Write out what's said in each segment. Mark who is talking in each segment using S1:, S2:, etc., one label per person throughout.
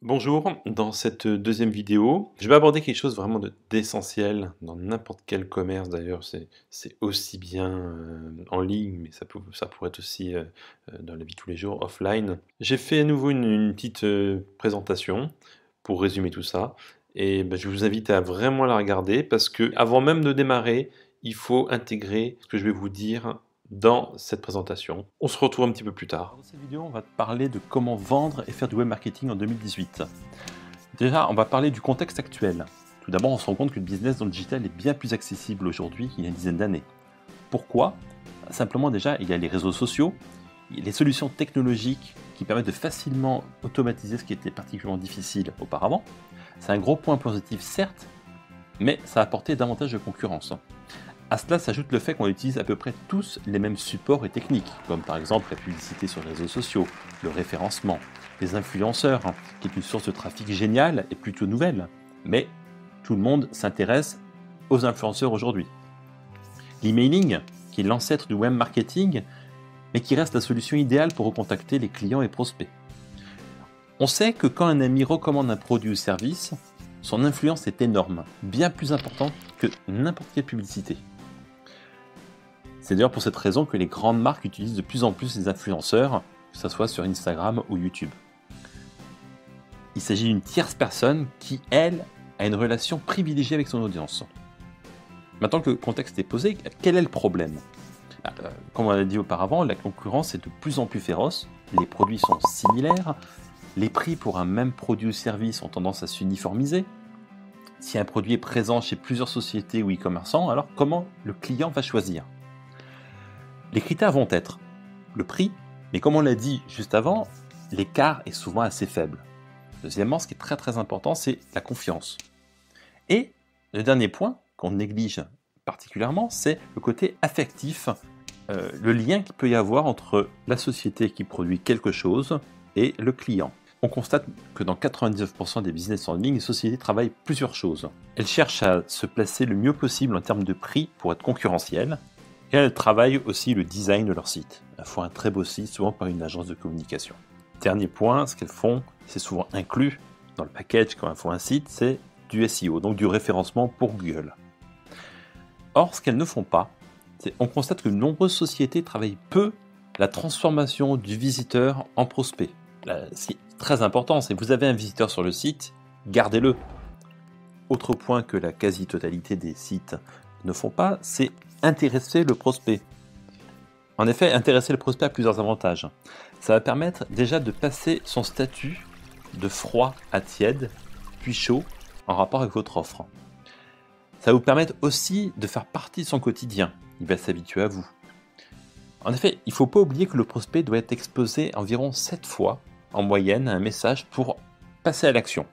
S1: Bonjour, dans cette deuxième vidéo, je vais aborder quelque chose vraiment d'essentiel dans n'importe quel commerce d'ailleurs, c'est aussi bien en ligne, mais ça pourrait être aussi dans la vie de tous les jours, offline. J'ai fait à nouveau une petite présentation pour résumer tout ça, et ben, je vous invite à vraiment la regarder parce que avant même de démarrer, il faut intégrer ce que je vais vous dire dans cette présentation. On se retrouve un petit peu plus tard.
S2: Dans cette vidéo, on va te parler de comment vendre et faire du web marketing en 2018. Déjà, on va parler du contexte actuel. Tout d'abord, on se rend compte que le business dans le digital est bien plus accessible aujourd'hui qu'il y a une dizaine d'années. Pourquoi? Simplement déjà, il y a les réseaux sociaux, il y a les solutions technologiques qui permettent de facilement automatiser ce qui était particulièrement difficile auparavant. C'est un gros point positif, certes, mais ça a apporté davantage de concurrence. À cela s'ajoute le fait qu'on utilise à peu près tous les mêmes supports et techniques, comme par exemple la publicité sur les réseaux sociaux, le référencement, les influenceurs, qui est une source de trafic géniale et plutôt nouvelle. Mais tout le monde s'intéresse aux influenceurs aujourd'hui. L'emailing, qui est l'ancêtre du web marketing, mais qui reste la solution idéale pour recontacter les clients et prospects. On sait que quand un ami recommande un produit ou service, son influence est énorme, bien plus importante que n'importe quelle publicité. C'est d'ailleurs pour cette raison que les grandes marques utilisent de plus en plus les influenceurs, que ce soit sur Instagram ou YouTube. Il s'agit d'une tierce personne qui, elle, a une relation privilégiée avec son audience. Maintenant que le contexte est posé, quel est le problème? Comme on l'a dit auparavant, la concurrence est de plus en plus féroce, les produits sont similaires, les prix pour un même produit ou service ont tendance à s'uniformiser. Si un produit est présent chez plusieurs sociétés ou e-commerçants, alors comment le client va choisir? Les critères vont être le prix, mais comme on l'a dit juste avant, l'écart est souvent assez faible. Deuxièmement, ce qui est très important, c'est la confiance. Et le dernier point qu'on néglige particulièrement, c'est le côté affectif, le lien qu'il peut y avoir entre la société qui produit quelque chose et le client. On constate que dans 99% des business en ligne, les sociétés travaillent plusieurs choses. Elles cherchent à se placer le mieux possible en termes de prix pour être concurrentielles, et elles travaillent aussi le design de leur site. Elles font un très beau site, souvent par une agence de communication. Dernier point, ce qu'elles font, c'est souvent inclus dans le package quand elles font un site, c'est du SEO, donc du référencement pour Google. Or, ce qu'elles ne font pas, c'est on constate que de nombreuses sociétés travaillent peu la transformation du visiteur en prospect. Ce qui est très important, c'est que vous avez un visiteur sur le site, gardez-le. Autre point que la quasi-totalité des sites ne font pas, c'est intéresser le prospect. En effet, intéresser le prospect a plusieurs avantages. Ça va permettre déjà de passer son statut de froid à tiède, puis chaud, en rapport avec votre offre. Ça va vous permettre aussi de faire partie de son quotidien. Il va s'habituer à vous. En effet, il ne faut pas oublier que le prospect doit être exposé environ 7 fois en moyenne à un message pour passer à l'action.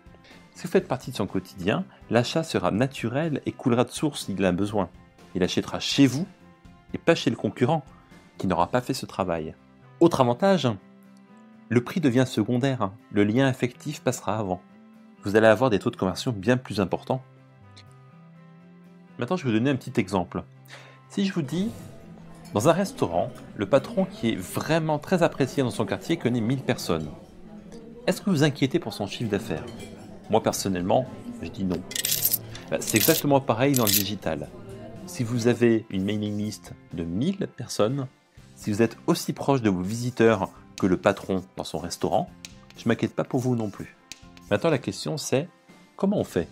S2: Si vous faites partie de son quotidien, l'achat sera naturel et coulera de source s'il a besoin. Il achètera chez vous et pas chez le concurrent qui n'aura pas fait ce travail. Autre avantage, le prix devient secondaire. Le lien affectif passera avant. Vous allez avoir des taux de conversion bien plus importants. Maintenant, je vais vous donner un petit exemple. Si je vous dis, dans un restaurant, le patron qui est vraiment très apprécié dans son quartier connaît 1000 personnes. Est-ce que vous vous inquiétez pour son chiffre d'affaires? Moi, personnellement, je dis non. C'est exactement pareil dans le digital. Si vous avez une mailing list de 1000 personnes, si vous êtes aussi proche de vos visiteurs que le patron dans son restaurant, je ne m'inquiète pas pour vous non plus. Maintenant, la question c'est, comment on fait?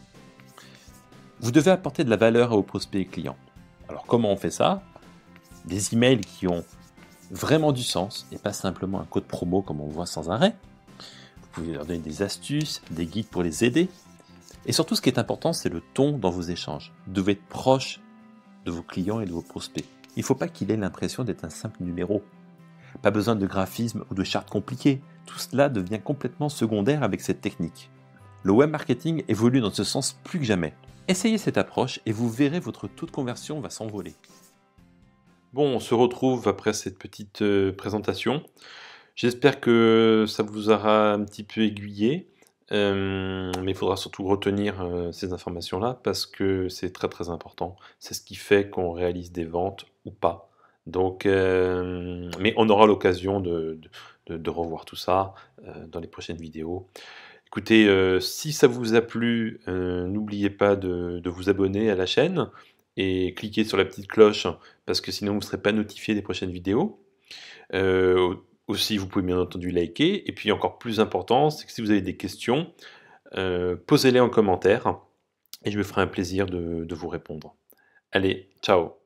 S2: Vous devez apporter de la valeur à vos prospects et clients. Alors, comment on fait ça? Des emails qui ont vraiment du sens et pas simplement un code promo comme on voit sans arrêt. Vous pouvez leur donner des astuces, des guides pour les aider. Et surtout, ce qui est important, c'est le ton dans vos échanges. Vous devez être proche de vos clients et de vos prospects. Il ne faut pas qu'il ait l'impression d'être un simple numéro. Pas besoin de graphisme ou de chartes compliquées. Tout cela devient complètement secondaire avec cette technique. Le web marketing évolue dans ce sens plus que jamais. Essayez cette approche et vous verrez votre taux de conversion va s'envoler.
S1: Bon, on se retrouve après cette petite présentation. J'espère que ça vous aura un petit peu aiguillé, mais il faudra surtout retenir ces informations-là parce que c'est très important. C'est ce qui fait qu'on réalise des ventes ou pas. Donc, mais on aura l'occasion de revoir tout ça dans les prochaines vidéos. Écoutez, si ça vous a plu, n'oubliez pas de vous abonner à la chaîne et cliquez sur la petite cloche parce que sinon vous ne serez pas notifié des prochaines vidéos. Aussi, vous pouvez bien entendu liker et puis encore plus important, c'est que si vous avez des questions, posez-les en commentaire et je me ferai un plaisir de vous répondre. Allez, ciao!